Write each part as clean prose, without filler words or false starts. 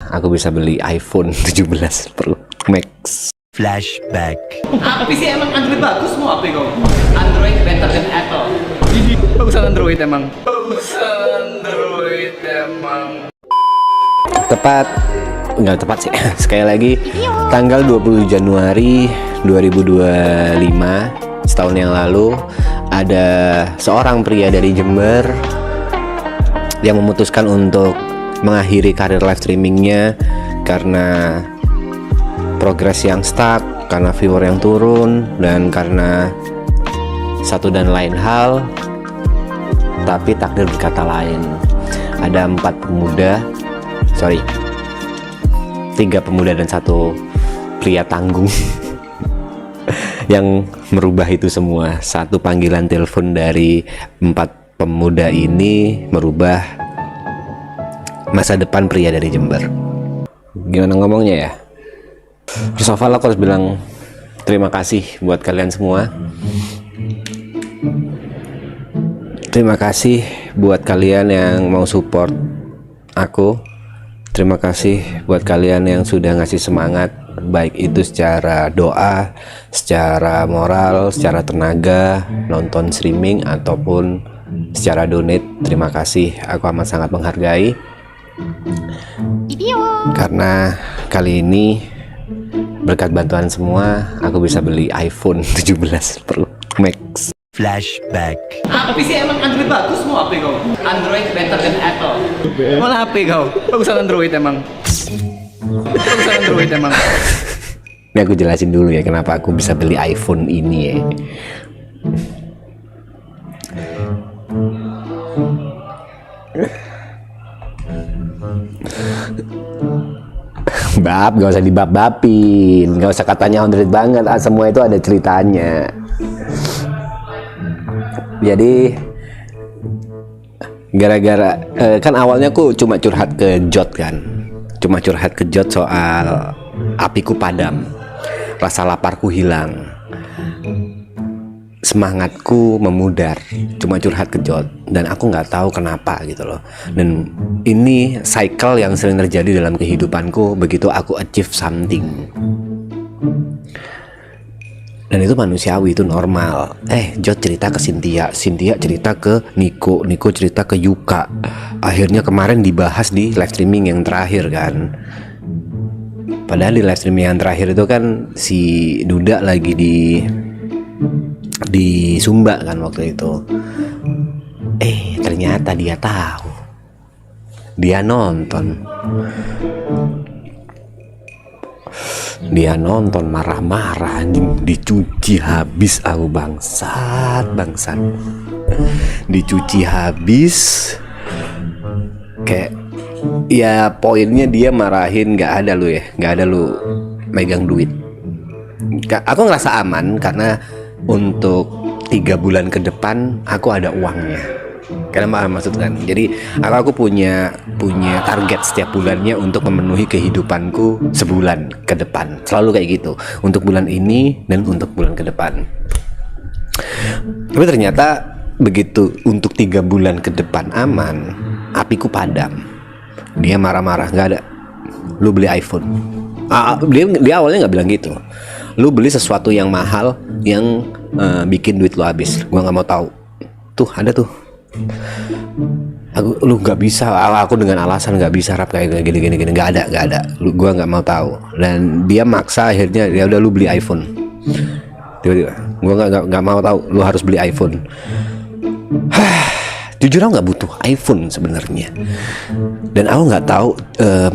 aku bisa beli iPhone 17 Pro Max. Flashback. Apa sih emang Android bagus mau apa kau? Android better than Apple. Ini bagusan Android emang. Nggak tepat sih. Sekali lagi, tanggal 20 Januari 2025, setahun yang lalu, ada seorang pria dari Jember yang memutuskan untuk mengakhiri karir live streamingnya karena progres yang stuck, karena viewer yang turun, dan karena satu dan lain hal. Tapi takdir berkata lain. Ada 3 pemuda dan 1 pria tanggung yang merubah itu semua. Satu panggilan telepon dari 4 pemuda ini merubah masa depan pria dari Jember. Gimana ngomongnya ya? First of all, aku harus bilang terima kasih buat kalian semua. Terima kasih buat kalian yang mau support aku. Terima kasih buat kalian yang sudah ngasih semangat, baik itu secara doa, secara moral, secara tenaga, nonton streaming, ataupun secara donate. Terima kasih, aku amat sangat menghargai. Karena kali ini berkat bantuan semua, aku bisa beli iPhone 17 Pro Max. Flashback. Apa sih emang Android bagus mau apa kau? Android better than Apple. Malah apa kau? Bagusan Android emang. Bagusan Android emang. Ini aku jelasin dulu ya kenapa aku bisa beli iPhone ini ya. Gak usah dibab-babin, gak usah katanya Android banget, semua itu ada ceritanya. Jadi gara-gara kan awalnya aku cuma curhat ke Jot soal apiku padam, rasa laparku hilang, semangatku memudar, cuma curhat ke Jot, dan aku nggak tahu kenapa gitu loh. Dan ini cycle yang sering terjadi dalam kehidupanku begitu aku achieve something. Dan itu manusiawi, itu normal. Jot cerita ke Cynthia cerita ke Niko cerita ke Yuka. Akhirnya kemarin dibahas di live streaming yang terakhir kan. Padahal di live streaming yang terakhir itu kan si Duda lagi di Sumba kan waktu itu. Ternyata dia tahu. Dia nonton marah-marah, dicuci habis aku, bangsat dicuci habis. Kayak ya poinnya dia marahin nggak ada lu megang duit. Aku ngerasa aman karena untuk 3 bulan ke depan aku ada uangnya. Karena maksud kan, jadi aku punya target setiap bulannya untuk memenuhi kehidupanku sebulan ke depan, selalu kayak gitu, untuk bulan ini dan untuk bulan ke depan. Tapi ternyata begitu untuk 3 bulan ke depan aman, apiku padam. Dia marah-marah, nggak ada, lu beli iPhone. Dia awalnya nggak bilang gitu, lu beli sesuatu yang mahal yang bikin duit lu habis. Gua nggak mau tahu. Tuh ada tuh. Lu nggak bisa, aku dengan alasan nggak bisa rap kayak gini nggak ada, gua nggak mau tahu. Dan dia maksa, akhirnya ya udah lu beli iPhone. Tiba-tiba gua nggak mau tahu, lu harus beli iPhone. Jujur aku nggak butuh iPhone sebenarnya, dan aku nggak tahu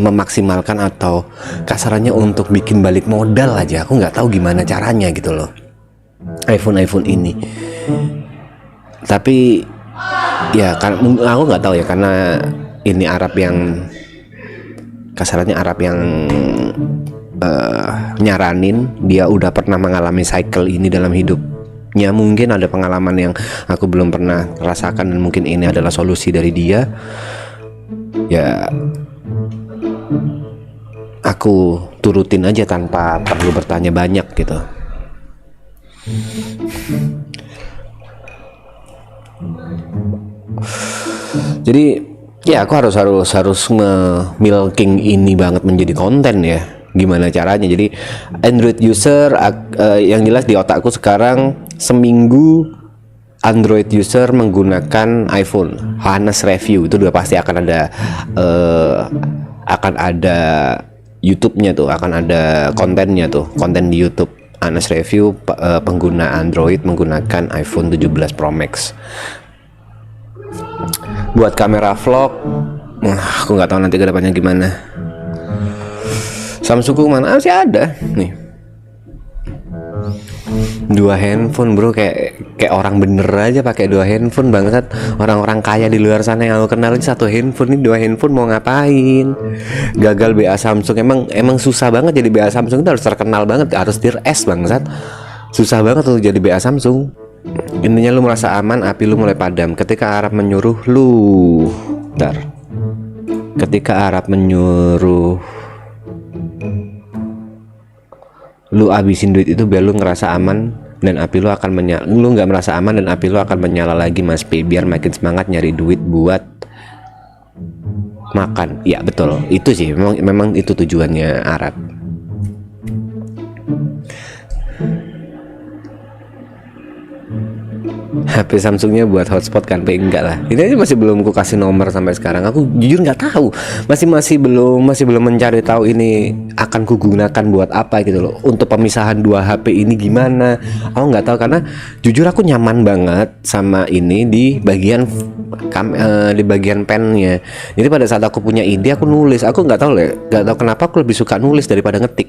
memaksimalkan atau kasarannya untuk bikin balik modal aja. Aku nggak tahu gimana caranya gitu loh, iPhone ini. Tapi ya kan aku nggak tahu ya, karena ini Arab yang kasarannya nyaranin, dia udah pernah mengalami cycle ini dalam hidupnya. Mungkin ada pengalaman yang aku belum pernah rasakan, dan mungkin ini adalah solusi dari dia. Ya aku turutin aja tanpa perlu bertanya banyak gitu. Jadi Ya, aku harus milking ini banget menjadi konten ya. Gimana caranya? Jadi Android user yang jelas di otakku sekarang seminggu Android user menggunakan iPhone. Honest review itu udah pasti akan ada YouTube-nya tuh, akan ada kontennya tuh, konten di YouTube. Honest review pengguna Android menggunakan iPhone 17 Pro Max. Buat kamera vlog, aku nggak tahu nanti kedepannya gimana. Samsungku mana masih ada nih. 2 handphone bro, kayak orang bener aja pakai 2 handphone bangsat. Orang-orang kaya di luar sana yang aku kenal 1 handphone, ini 2 handphone mau ngapain? Gagal BA Samsung, emang susah banget jadi BA Samsung, itu harus terkenal banget, harus tier S bangsat. Susah banget tuh jadi BA Samsung. Intinya lu merasa aman, api lu mulai padam. Ketika Arab menyuruh lu habisin duit itu biar lu ngerasa aman dan api lu akan menyala. Lu nggak merasa aman dan api lu akan menyala lagi Mas P, biar makin semangat nyari duit buat makan. Ya betul, itu sih memang itu tujuannya Arab. HP Samsungnya buat hotspot kan? Enggak lah. Ini aja masih belum ku kasih nomor sampai sekarang. Aku jujur nggak tahu. Masih belum mencari tahu ini akan ku gunakan buat apa gitu loh. Untuk pemisahan 2 HP ini gimana? Aku nggak tahu karena jujur aku nyaman banget sama ini di bagian pennya. Jadi pada saat aku punya ide aku nulis. Aku nggak tahu kenapa aku lebih suka nulis daripada ngetik.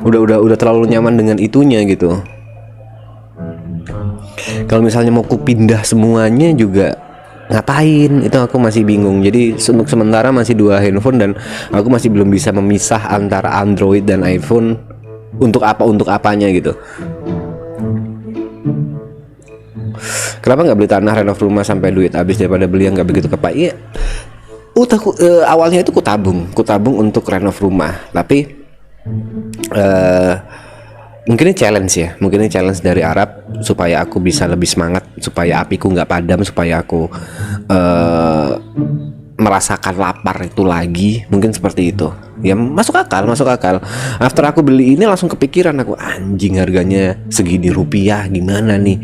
Udah terlalu nyaman dengan itunya gitu. Kalau misalnya mau ku pindah semuanya juga ngapain, itu aku masih bingung. Jadi untuk sementara masih 2 handphone dan aku masih belum bisa memisah antara Android dan iPhone untuk apanya gitu. Kenapa nggak beli tanah, renov rumah sampai duit habis daripada beli yang nggak begitu kepak? Iya, awalnya itu ku tabung untuk renov rumah, tapi mungkin ini challenge dari Arab supaya aku bisa lebih semangat, supaya apiku nggak padam, supaya aku merasakan lapar itu lagi, mungkin seperti itu ya. Masuk akal. After aku beli ini langsung kepikiran aku, anjing harganya segini rupiah, gimana nih,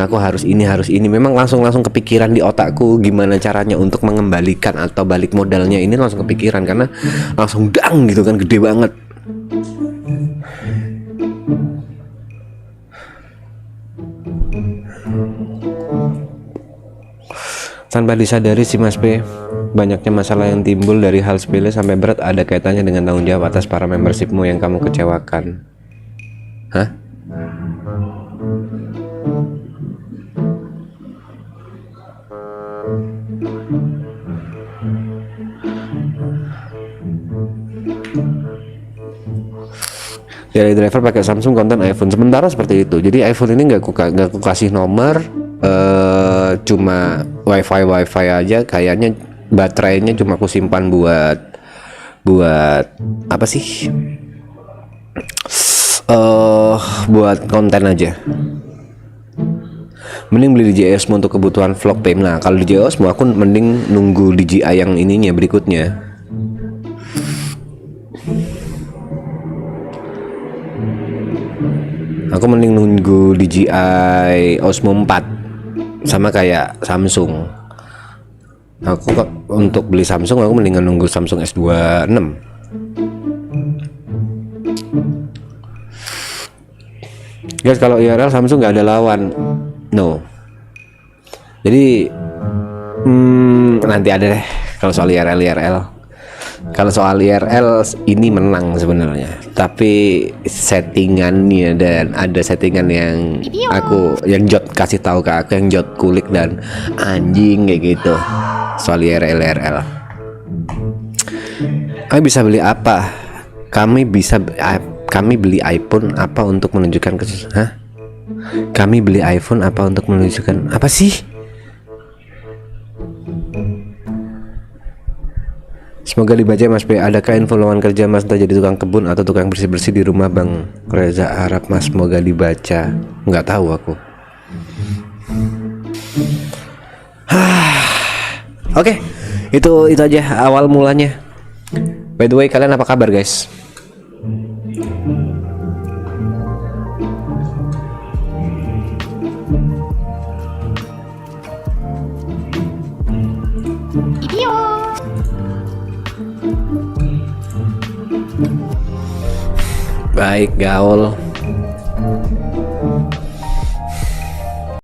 aku harus ini. Memang langsung kepikiran di otakku gimana caranya untuk mengembalikan atau balik modalnya, ini langsung kepikiran karena langsung dang gitu kan, gede banget. Tanpa disadari sih Mas P, banyaknya masalah yang timbul dari hal sepele sampai berat ada kaitannya dengan tanggung jawab atas para membershipmu yang kamu kecewakan. Hah? Dari driver pakai Samsung, konten iPhone. Sementara seperti itu. Jadi iPhone ini nggak aku kasih nomor, cuma wifi aja. Kayaknya baterainya cuma aku simpan buat apa sih? Buat konten aja. Mending beli DJI Osmo untuk kebutuhan vlog PM. Nah kalau DJI Osmo aku mending nunggu DJI yang ininya berikutnya. Aku mending nunggu DJI Osmo 4 sama kayak Samsung. Aku untuk beli Samsung aku mendingan nunggu Samsung S26. Guys, kalau IRL Samsung nggak ada lawan. No. Jadi nanti ada deh kalau soal IRL. Kalau soal IRL ini menang sebenarnya, tapi settingannya, dan ada settingan yang Jot kasih tahu ke aku, yang Jot kulik dan anjing kayak gitu soal IRL. Kami bisa beli apa? Kami beli iPhone apa untuk menunjukkan Kami beli iPhone apa untuk menunjukkan apa sih? Semoga dibaca Mas B. Adakah info lowongan kerja Mas entah jadi tukang kebun atau tukang bersih-bersih di rumah Bang Reza Arab Mas? Semoga dibaca. Nggak tahu aku. Oke, itu aja awal mulanya. By the way, kalian apa kabar guys? Baik, gaul.